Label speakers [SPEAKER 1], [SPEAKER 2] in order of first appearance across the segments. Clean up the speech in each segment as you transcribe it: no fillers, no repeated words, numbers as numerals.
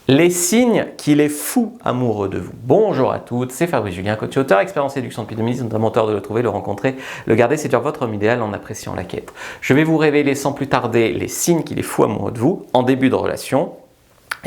[SPEAKER 1] Les signes qu'il est fou amoureux de vous. Bonjour à toutes, c'est Fabrice Julien, coach auteur, expert en séduction depuis 2010, notamment auteur de le trouver, le rencontrer, le garder, séduire votre homme idéal en appréciant la quête. Je vais vous révéler sans plus tarder les signes qu'il est fou amoureux de vous en début de relation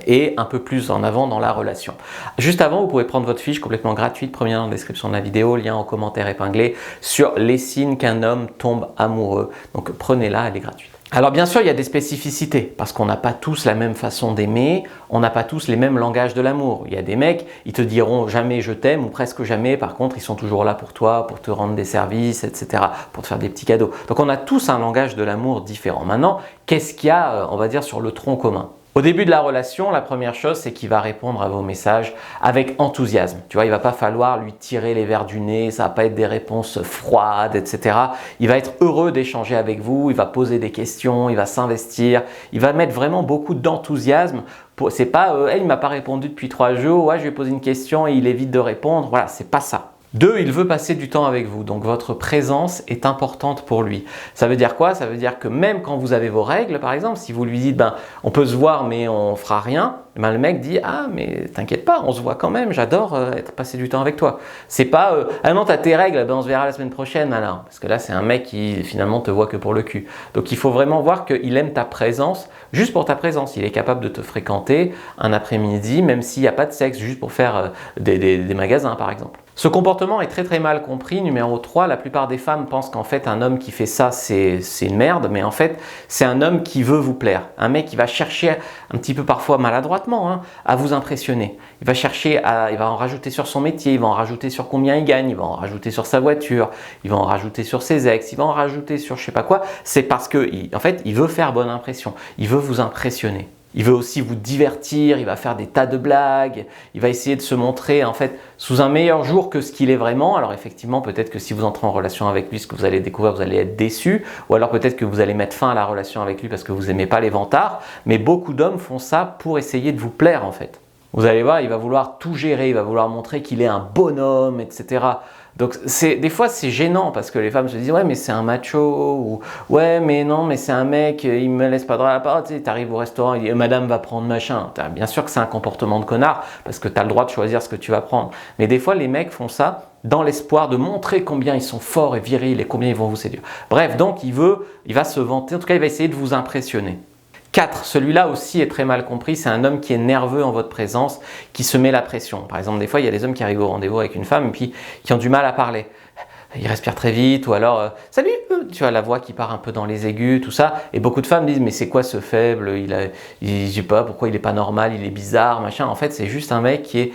[SPEAKER 1] et un peu plus en avant dans la relation. Juste avant, vous pouvez prendre votre fiche complètement gratuite, premier lien dans la description de la vidéo, lien en commentaire épinglé sur les signes qu'un homme tombe amoureux. Donc prenez-la, elle est gratuite. Alors bien sûr, il y a des spécificités, parce qu'on n'a pas tous la même façon d'aimer, on n'a pas tous les mêmes langages de l'amour. Il y a des mecs, ils te diront jamais je t'aime ou presque jamais, par contre ils sont toujours là pour toi, pour te rendre des services, etc., pour te faire des petits cadeaux. Donc on a tous un langage de l'amour différent. Maintenant, qu'est-ce qu'il y a, on va dire, sur le tronc commun ? Au début de la relation, la première chose, c'est qu'il va répondre à vos messages avec enthousiasme. Tu vois, il ne va pas falloir lui tirer les verres du nez, ça ne va pas être des réponses froides, etc. Il va être heureux d'échanger avec vous, il va poser des questions, il va s'investir, il va mettre vraiment beaucoup d'enthousiasme. C'est pas « il ne m'a pas répondu depuis 3 jours, ouais, je lui ai posé une question et il évite de répondre ». Voilà, c'est pas ça. 2, il veut passer du temps avec vous, donc votre présence est importante pour lui. Ça veut dire quoi? Ça veut dire que même quand vous avez vos règles, par exemple, si vous lui dites on peut se voir mais on fera rien, le mec dit ah mais t'inquiète pas, on se voit quand même, j'adore passer du temps avec toi. C'est pas ah non t'as tes règles, on se verra la semaine prochaine alors, parce que là c'est un mec qui finalement te voit que pour le cul. Donc il faut vraiment voir qu'il aime ta présence, juste pour ta présence. Il est capable de te fréquenter un après-midi, même s'il n'y a pas de sexe, juste pour faire des magasins par exemple. Ce comportement est très mal compris. Numéro 3, la plupart des femmes pensent qu'en fait un homme qui fait ça c'est une merde, mais en fait c'est un homme qui veut vous plaire. Un mec qui va chercher un petit peu parfois maladroitement à vous impressionner. Il va chercher il va en rajouter sur son métier, il va en rajouter sur combien il gagne, il va en rajouter sur sa voiture, il va en rajouter sur ses ex, il va en rajouter sur je sais pas quoi. C'est parce que en fait il veut faire bonne impression, il veut vous impressionner. Il veut aussi vous divertir, il va faire des tas de blagues, il va essayer de se montrer en fait sous un meilleur jour que ce qu'il est vraiment. Alors effectivement, peut-être que si vous entrez en relation avec lui, ce que vous allez découvrir, vous allez être déçu, ou alors peut-être que vous allez mettre fin à la relation avec lui parce que vous n'aimez pas les vantards, mais beaucoup d'hommes font ça pour essayer de vous plaire en fait. Vous allez voir, il va vouloir tout gérer, il va vouloir montrer qu'il est un bonhomme, etc. Donc des fois c'est gênant parce que les femmes se disent ouais mais c'est un macho ou ouais mais non mais c'est un mec, il me laisse pas droit à la parole, tu sais, t'arrives au restaurant, il dit madame va prendre machin. Bien sûr que c'est un comportement de connard parce que tu as le droit de choisir ce que tu vas prendre. Mais des fois les mecs font ça dans l'espoir de montrer combien ils sont forts et virils et combien ils vont vous séduire. Bref, donc il va se vanter, en tout cas il va essayer de vous impressionner. 4, celui-là aussi est très mal compris, c'est un homme qui est nerveux en votre présence, qui se met la pression. Par exemple, des fois, il y a des hommes qui arrivent au rendez-vous avec une femme et puis qui ont du mal à parler. Ils respirent très vite ou alors « Salut !» Tu vois la voix qui part un peu dans les aigus, tout ça. Et beaucoup de femmes disent « Mais c'est quoi ce faible? Je sais pas pourquoi il est pas normal, il est bizarre, machin. » En fait, c'est juste un mec qui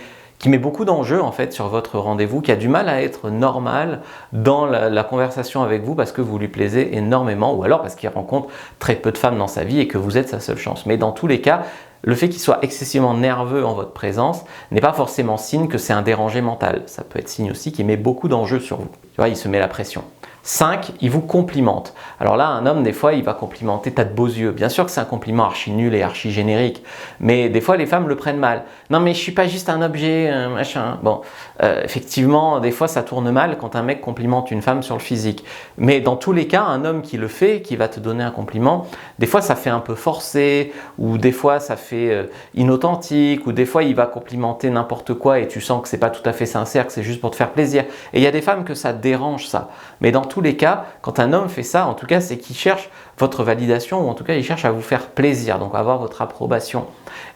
[SPEAKER 1] met beaucoup d'enjeux en fait sur votre rendez-vous, qui a du mal à être normal dans la conversation avec vous parce que vous lui plaisez énormément ou alors parce qu'il rencontre très peu de femmes dans sa vie et que vous êtes sa seule chance. Mais dans tous les cas, le fait qu'il soit excessivement nerveux en votre présence n'est pas forcément signe que c'est un dérangé mental. Ça peut être signe aussi qu'il met beaucoup d'enjeux sur vous. Tu vois, il se met la pression. 5, il vous complimente. Alors là, un homme, des fois, il va complimenter « t'as de beaux yeux ». Bien sûr que c'est un compliment archi nul et archi générique, mais des fois, les femmes le prennent mal. « Non, mais je suis pas juste un objet, machin ». Bon, effectivement, des fois, ça tourne mal quand un mec complimente une femme sur le physique. Mais dans tous les cas, un homme qui le fait, qui va te donner un compliment, des fois, ça fait un peu forcé, ou des fois, ça fait inauthentique, ou des fois, il va complimenter n'importe quoi et tu sens que c'est pas tout à fait sincère, que c'est juste pour te faire plaisir. Et il y a des femmes que ça dérange, ça. Mais dans tous les cas, quand un homme fait ça, en tout cas, c'est qu'il cherche votre validation ou en tout cas, il cherche à vous faire plaisir, donc à avoir votre approbation.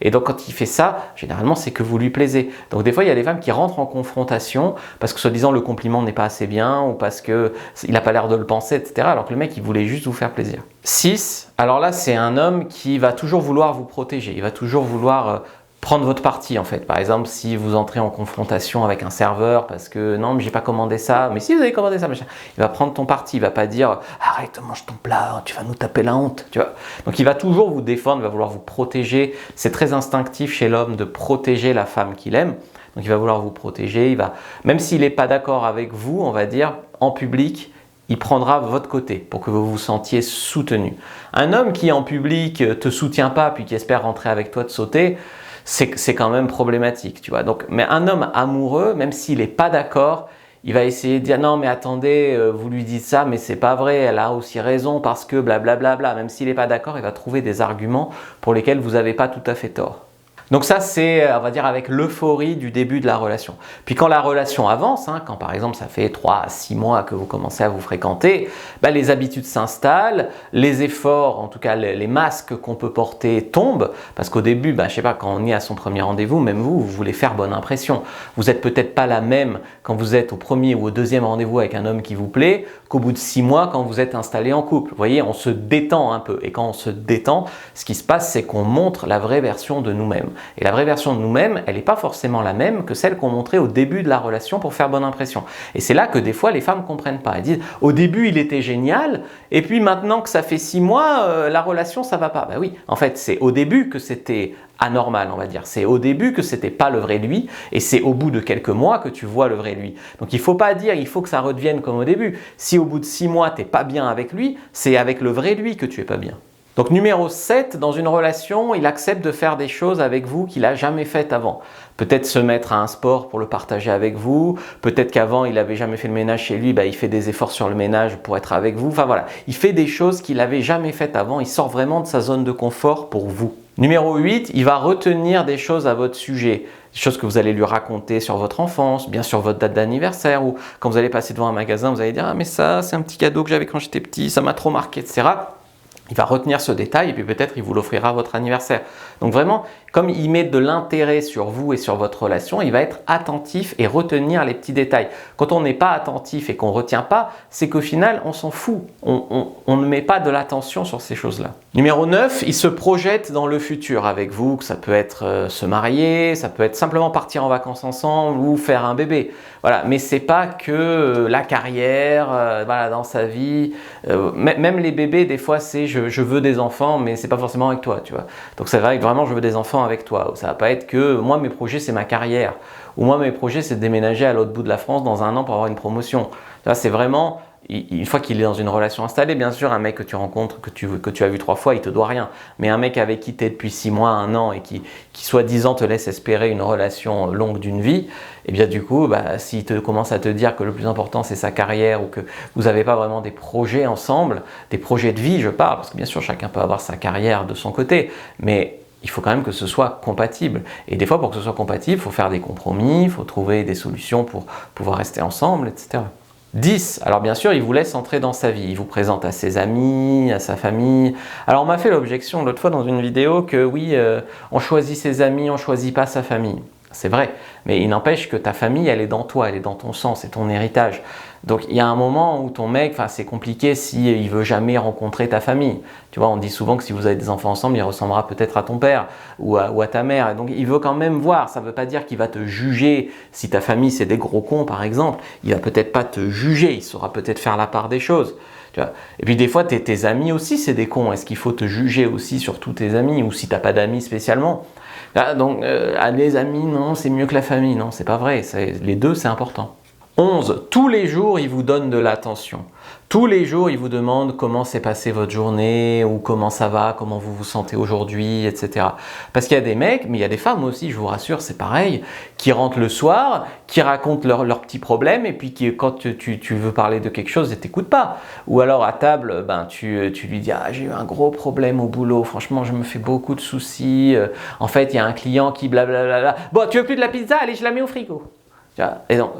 [SPEAKER 1] Et donc, quand il fait ça, généralement, c'est que vous lui plaisez. Donc, des fois, il y a des femmes qui rentrent en confrontation parce que, soi-disant, le compliment n'est pas assez bien ou parce qu'il n'a pas l'air de le penser, etc. Alors que le mec, il voulait juste vous faire plaisir. 6, alors là, c'est un homme qui va toujours vouloir vous protéger. Il va toujours vouloir prendre votre parti en fait. Par exemple, si vous entrez en confrontation avec un serveur parce que non mais j'ai pas commandé ça, mais si vous avez commandé ça, machin, il va prendre ton parti, il va pas dire arrête, mange ton plat, tu vas nous taper la honte, tu vois. Donc il va toujours vous défendre, il va vouloir vous protéger. C'est très instinctif chez l'homme de protéger la femme qu'il aime. Donc il va vouloir vous protéger, même s'il n'est pas d'accord avec vous, on va dire, en public, il prendra votre côté pour que vous vous sentiez soutenu. Un homme qui en public te soutient pas puis qui espère rentrer avec toi de sauter, c'est quand même problématique, tu vois. Donc, mais un homme amoureux, même s'il n'est pas d'accord, il va essayer de dire non mais attendez, vous lui dites ça mais c'est pas vrai, elle a aussi raison parce que blablabla. Même s'il n'est pas d'accord, il va trouver des arguments pour lesquels vous n'avez pas tout à fait tort. Donc ça, c'est, on va dire, avec l'euphorie du début de la relation. Puis quand la relation avance, quand par exemple ça fait 3 à 6 mois que vous commencez à vous fréquenter, les habitudes s'installent, les efforts, en tout cas les masques qu'on peut porter tombent, parce qu'au début, je sais pas, quand on est à son premier rendez-vous, même vous voulez faire bonne impression. Vous n'êtes peut-être pas la même quand vous êtes au premier ou au deuxième rendez-vous avec un homme qui vous plaît, qu'au bout de 6 mois quand vous êtes installé en couple. Vous voyez, on se détend un peu. Et quand on se détend, ce qui se passe, c'est qu'on montre la vraie version de nous-mêmes. Et la vraie version de nous-mêmes, elle n'est pas forcément la même que celle qu'on montrait au début de la relation pour faire bonne impression. Et c'est là que des fois, les femmes ne comprennent pas. Elles disent, au début, il était génial, et puis maintenant que ça fait 6 mois, la relation, ça va pas. Oui, en fait, c'est au début que c'était anormal, on va dire. C'est au début que c'était pas le vrai lui, et c'est au bout de quelques mois que tu vois le vrai lui. Donc il faut pas dire, il faut que ça redevienne comme au début. Si au bout de 6 mois, t'es pas bien avec lui, c'est avec le vrai lui que tu es pas bien. Donc numéro 7, dans une relation, il accepte de faire des choses avec vous qu'il n'a jamais faites avant. Peut-être se mettre à un sport pour le partager avec vous, peut-être qu'avant il n'avait jamais fait le ménage chez lui, il fait des efforts sur le ménage pour être avec vous. Enfin voilà, il fait des choses qu'il n'avait jamais faites avant, il sort vraiment de sa zone de confort pour vous. Numéro 8, il va retenir des choses à votre sujet. Des choses que vous allez lui raconter sur votre enfance, bien sûr votre date d'anniversaire, ou quand vous allez passer devant un magasin, vous allez dire « Ah mais ça, c'est un petit cadeau que j'avais quand j'étais petit, ça m'a trop marqué, etc. » Il va retenir ce détail et puis peut-être il vous l'offrira à votre anniversaire. Donc vraiment, comme il met de l'intérêt sur vous et sur votre relation, il va être attentif et retenir les petits détails. Quand on n'est pas attentif et qu'on ne retient pas, c'est qu'au final, on s'en fout. On ne met pas de l'attention sur ces choses-là. Numéro 9, il se projette dans le futur avec vous, que ça peut être se marier, ça peut être simplement partir en vacances ensemble ou faire un bébé. Voilà, mais c'est pas que la carrière, dans sa vie. Même les bébés, des fois, c'est je veux des enfants, mais c'est pas forcément avec toi, tu vois. Donc c'est vrai que vraiment, je veux des enfants avec toi. Ça va pas être que moi, mes projets, c'est ma carrière. Ou moi, mes projets, c'est de déménager à l'autre bout de la France dans un an pour avoir une promotion. Là, c'est vraiment, une fois qu'il est dans une relation installée, bien sûr, un mec que tu rencontres, que tu as vu 3 fois, il te doit rien. Mais un mec avec qui tu es depuis 6 mois, 1 an et qui soi-disant te laisse espérer une relation longue d'une vie, et bien du coup, s'il commence à te dire que le plus important c'est sa carrière ou que vous n'avez pas vraiment des projets ensemble, des projets de vie, je parle, parce que bien sûr chacun peut avoir sa carrière de son côté, mais il faut quand même que ce soit compatible. Et des fois, pour que ce soit compatible, il faut faire des compromis, il faut trouver des solutions pour pouvoir rester ensemble, etc. 10. Alors bien sûr, il vous laisse entrer dans sa vie. Il vous présente à ses amis, à sa famille. Alors on m'a fait l'objection l'autre fois dans une vidéo que oui, on choisit ses amis, on ne choisit pas sa famille. C'est vrai, mais il n'empêche que ta famille, elle est dans toi, elle est dans ton sang, c'est ton héritage. Donc il y a un moment où ton mec, c'est compliqué s'il ne veut jamais rencontrer ta famille. Tu vois, on dit souvent que si vous avez des enfants ensemble, il ressemblera peut-être à ton père ou à ta mère. Et donc il veut quand même voir, ça ne veut pas dire qu'il va te juger. Si ta famille c'est des gros cons par exemple, il va peut-être pas te juger, il saura peut-être faire la part des choses. Tu vois. Et puis des fois tes amis aussi c'est des cons, est-ce qu'il faut te juger aussi sur tous tes amis ou si tu n'as pas d'amis spécialement? Donc les amis, non, c'est mieux que la famille, non, c'est pas vrai, les deux c'est important. 11. Tous les jours, il vous donne de l'attention. Tous les jours, il vous demande comment s'est passée votre journée ou comment ça va, comment vous vous sentez aujourd'hui, etc. Parce qu'il y a des mecs, mais il y a des femmes aussi, je vous rassure, c'est pareil, qui rentrent le soir, qui racontent leurs petits problèmes et puis quand tu veux parler de quelque chose, ils ne t'écoutent pas. Ou alors à table, tu lui dis « Ah, j'ai eu un gros problème au boulot, franchement, je me fais beaucoup de soucis. En fait, il y a un client qui blablabla. Bon, tu veux plus de la pizza? Allez, je la mets au frigo. » Et donc,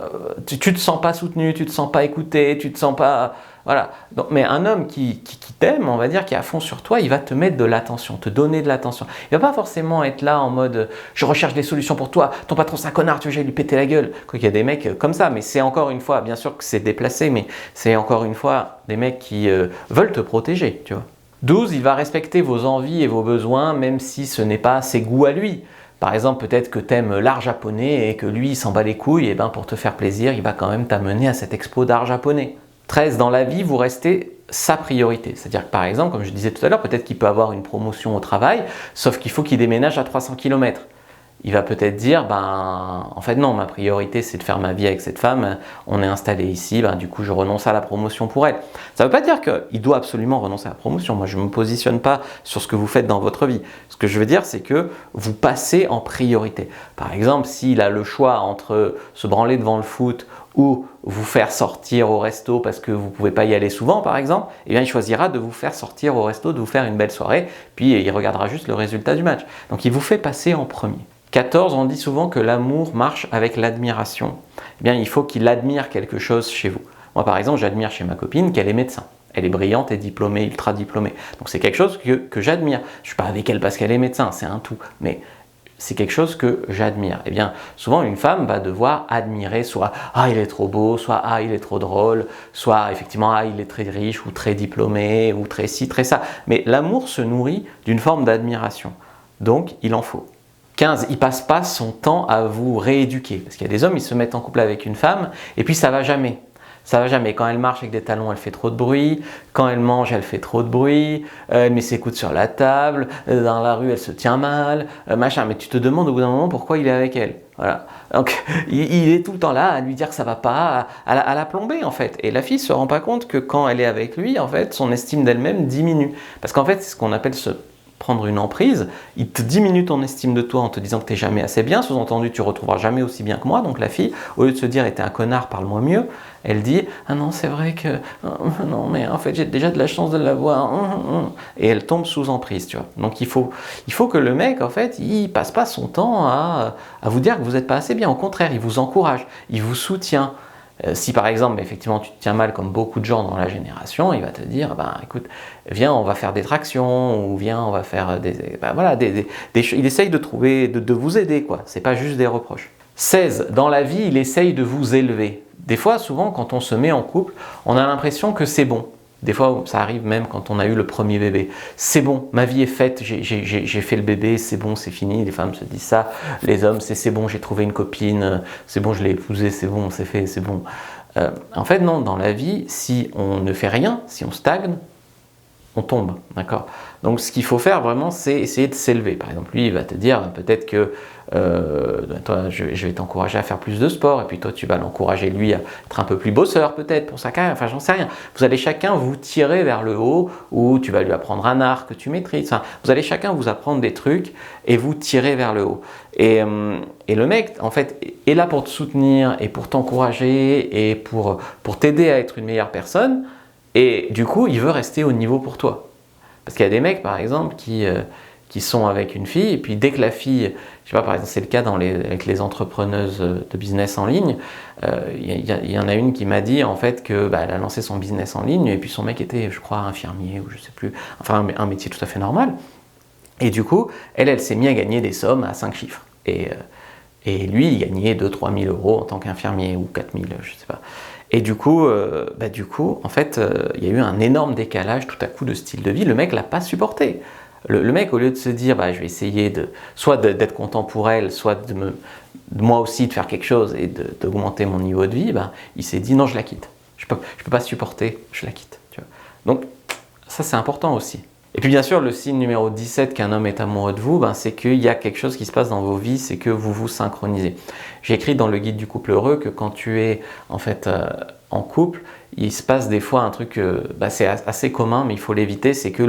[SPEAKER 1] tu te sens pas soutenu, tu te sens pas écouté, tu te sens pas... Voilà. Donc, mais un homme qui t'aime, on va dire, qui est à fond sur toi, il va te mettre de l'attention, te donner de l'attention. Il va pas forcément être là en mode « je recherche des solutions pour toi, ton patron c'est un connard, tu veux que j'aille lui péter la gueule ». Il y a des mecs comme ça, mais c'est encore une fois, bien sûr que c'est déplacé, mais c'est encore une fois des mecs qui veulent te protéger, tu vois. 12, il va respecter vos envies et vos besoins, même si ce n'est pas ses goûts à lui. Par exemple, peut-être que tu aimes l'art japonais et que lui, il s'en bat les couilles, et pour te faire plaisir, il va quand même t'amener à cette expo d'art japonais. 13, dans la vie, vous restez sa priorité. C'est-à-dire que par exemple, comme je disais tout à l'heure, peut-être qu'il peut avoir une promotion au travail, sauf qu'il faut qu'il déménage à 300 km. il va peut-être dire, en fait non, ma priorité c'est de faire ma vie avec cette femme, on est installé ici, du coup je renonce à la promotion pour elle. Ça ne veut pas dire qu'il doit absolument renoncer à la promotion, moi je ne me positionne pas sur ce que vous faites dans votre vie. Ce que je veux dire c'est que vous passez en priorité. Par exemple, s'il a le choix entre se branler devant le foot ou vous faire sortir au resto parce que vous ne pouvez pas y aller souvent par exemple, eh bien il choisira de vous faire sortir au resto, de vous faire une belle soirée, puis il regardera juste le résultat du match. Donc il vous fait passer en premier. 14, on dit souvent que l'amour marche avec l'admiration. Eh bien il faut qu'il admire quelque chose chez vous. Moi par exemple, j'admire chez ma copine qu'elle est médecin. Elle est brillante et diplômée, ultra diplômée. Donc c'est quelque chose que j'admire. Je ne suis pas avec elle parce qu'elle est médecin, c'est un tout. Mais c'est quelque chose que j'admire. Eh bien, souvent, une femme va devoir admirer soit « Ah, il est trop beau », soit « Ah, il est trop drôle », soit effectivement « Ah, il est très riche » ou « très diplômé » ou « très ci, très ça ». Mais l'amour se nourrit d'une forme d'admiration. Donc, il en faut. 15, il ne passe pas son temps à vous rééduquer. Parce qu'il y a des hommes, ils se mettent en couple avec une femme et puis ça ne va jamais. Ça va jamais. Quand elle marche avec des talons, elle fait trop de bruit. Quand elle mange, elle fait trop de bruit. Elle met ses coudes sur la table. Dans la rue, elle se tient mal. Machin. Mais tu te demandes au bout d'un moment pourquoi il est avec elle. Voilà. Donc, il est tout le temps là à lui dire que ça va pas, à la plomber en fait. Et la fille se rend pas compte que quand elle est avec lui, en fait, son estime d'elle-même diminue. Parce qu'en fait, c'est ce qu'on appelle prendre une emprise, il te diminue ton estime de toi en te disant que tu n'es jamais assez bien, sous-entendu tu ne retrouveras jamais aussi bien que moi, donc la fille, au lieu de se dire « t'es un connard, parle-moi mieux », elle dit « ah non c'est vrai que, non mais en fait j'ai déjà de la chance de l'avoir », et elle tombe sous emprise, tu vois. Donc il faut que le mec, en fait, il passe pas son temps à vous dire que vous n'êtes pas assez bien, au contraire, il vous encourage, il vous soutient. Si par exemple, effectivement, tu te tiens mal comme beaucoup de gens dans la génération, il va te dire, écoute, viens, on va faire des tractions, ou viens, on va faire il essaye de trouver, de vous aider, quoi. C'est pas juste des reproches. 16. Dans la vie, il essaye de vous élever. Des fois, souvent, quand on se met en couple, on a l'impression que c'est bon. Des fois, ça arrive même quand on a eu le premier bébé. C'est bon, ma vie est faite, j'ai fait le bébé, c'est bon, c'est fini. Les femmes se disent ça. Les hommes, c'est bon, j'ai trouvé une copine, c'est bon, je l'ai épousée, c'est bon, c'est fait, c'est bon. En fait, non, dans la vie, si on ne fait rien, si on stagne, on tombe, d'accord? Donc ce qu'il faut faire vraiment, c'est essayer de s'élever. Par exemple, lui, il va te dire peut-être que toi, je vais t'encourager à faire plus de sport, et puis toi, tu vas l'encourager lui à être un peu plus bosseur peut-être pour sa carrière, enfin j'en sais rien. Vous allez chacun vous tirer vers le haut, ou tu vas lui apprendre un art que tu maîtrises. Enfin, vous allez chacun vous apprendre des trucs et vous tirer vers le haut. Et le mec, en fait, est là pour te soutenir et pour t'encourager et pour t'aider à être une meilleure personne. Et du coup, il veut rester au niveau pour toi. Parce qu'il y a des mecs, par exemple, qui sont avec une fille, et puis dès que la fille, je sais pas, par exemple, c'est le cas avec les entrepreneuses de business en ligne, il y en a une qui m'a dit, en fait, que elle a lancé son business en ligne, et puis son mec était, je crois, infirmier, ou je sais plus, enfin, un métier tout à fait normal. Et du coup, elle s'est mise à gagner des sommes à 5 chiffres. Et lui, il gagnait 2 000 à 3 000 euros en tant qu'infirmier, ou 4 000, je sais pas. Et du coup, en fait, il y a eu un énorme décalage tout à coup de style de vie. Le mec l'a pas supporté. Le mec, au lieu de se dire, je vais essayer soit d'être content pour elle, soit de moi aussi de faire quelque chose et d'augmenter mon niveau de vie, il s'est dit non, je la quitte. Je peux pas supporter, je la quitte. Tu vois. Donc ça, c'est important aussi. Et puis bien sûr, le signe numéro 17 qu'un homme est amoureux de vous, c'est qu'il y a quelque chose qui se passe dans vos vies, c'est que vous vous synchronisez. J'ai écrit dans le guide du couple heureux que quand tu es en fait en couple, il se passe des fois un truc, c'est assez commun, mais il faut l'éviter, c'est que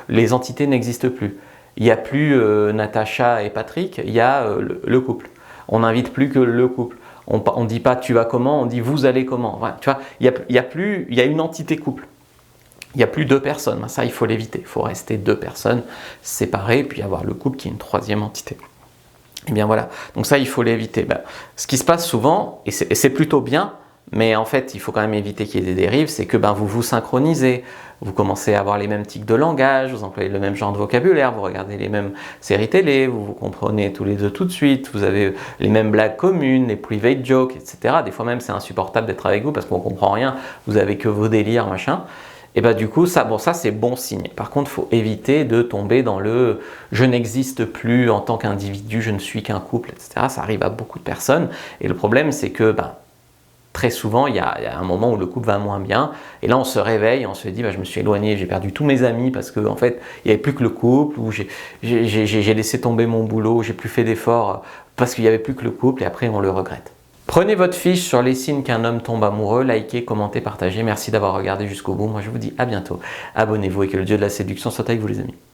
[SPEAKER 1] les entités n'existent plus. Il n'y a plus Natacha et Patrick, il y a le couple. On n'invite plus que le couple. On ne dit pas tu vas comment, on dit vous allez comment. Voilà, tu vois, il y a une entité couple. Il n'y a plus 2 personnes, ça il faut l'éviter, il faut rester 2 personnes séparées, puis avoir le couple qui est une 3e entité. Et bien voilà, donc ça il faut l'éviter. Ce qui se passe souvent, et c'est plutôt bien, mais en fait il faut quand même éviter qu'il y ait des dérives, c'est que vous vous synchronisez, vous commencez à avoir les mêmes tics de langage, vous employez le même genre de vocabulaire, vous regardez les mêmes séries télé, vous vous comprenez tous les deux tout de suite, vous avez les mêmes blagues communes, les private jokes, etc. Des fois même c'est insupportable d'être avec vous parce qu'on ne comprend rien, vous avez que vos délires, machin. Et du coup, ça c'est bon signe. Par contre, il faut éviter de tomber dans le « je n'existe plus en tant qu'individu, je ne suis qu'un couple », etc. Ça arrive à beaucoup de personnes. Et le problème, c'est que très souvent, il y a un moment où le couple va moins bien, et là on se réveille, on se dit je me suis éloigné, j'ai perdu tous mes amis parce qu'en fait il n'y avait plus que le couple, ou j'ai laissé tomber mon boulot, j'ai plus fait d'efforts parce qu'il n'y avait plus que le couple, et après on le regrette. Prenez votre fiche sur les signes qu'un homme tombe amoureux, likez, commentez, partagez. Merci d'avoir regardé jusqu'au bout. Moi je vous dis à bientôt. Abonnez-vous et que le dieu de la séduction soit avec vous les amis.